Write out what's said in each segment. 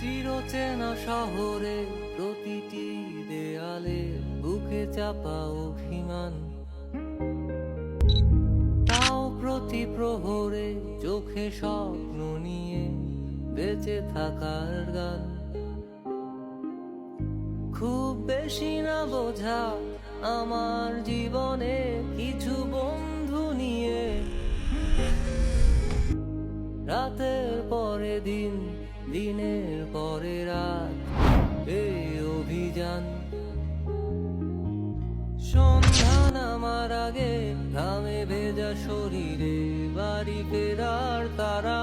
চিরচেনা শহরে প্রতিটি দেয়ালে বুকে চাপা অভিমান, তাও প্রতি প্রহরে চোখে স্বপ্ন নিয়ে বেঁচে থাকার গান। খুব বেশি না বোঝা আমার জীবনে কিছু বন্ধু নিয়ে, রাতের পরে দিন, দিনের পরে রাত, এই অভিযান। সন্ধ্যা নামার আগে ঘামে ভেজা শরীরে বাড়ি ফেরার তারা,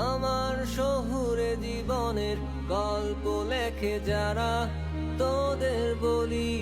আমার শহুরে জীবনের গল্প লেখে যারা, তোদের বলি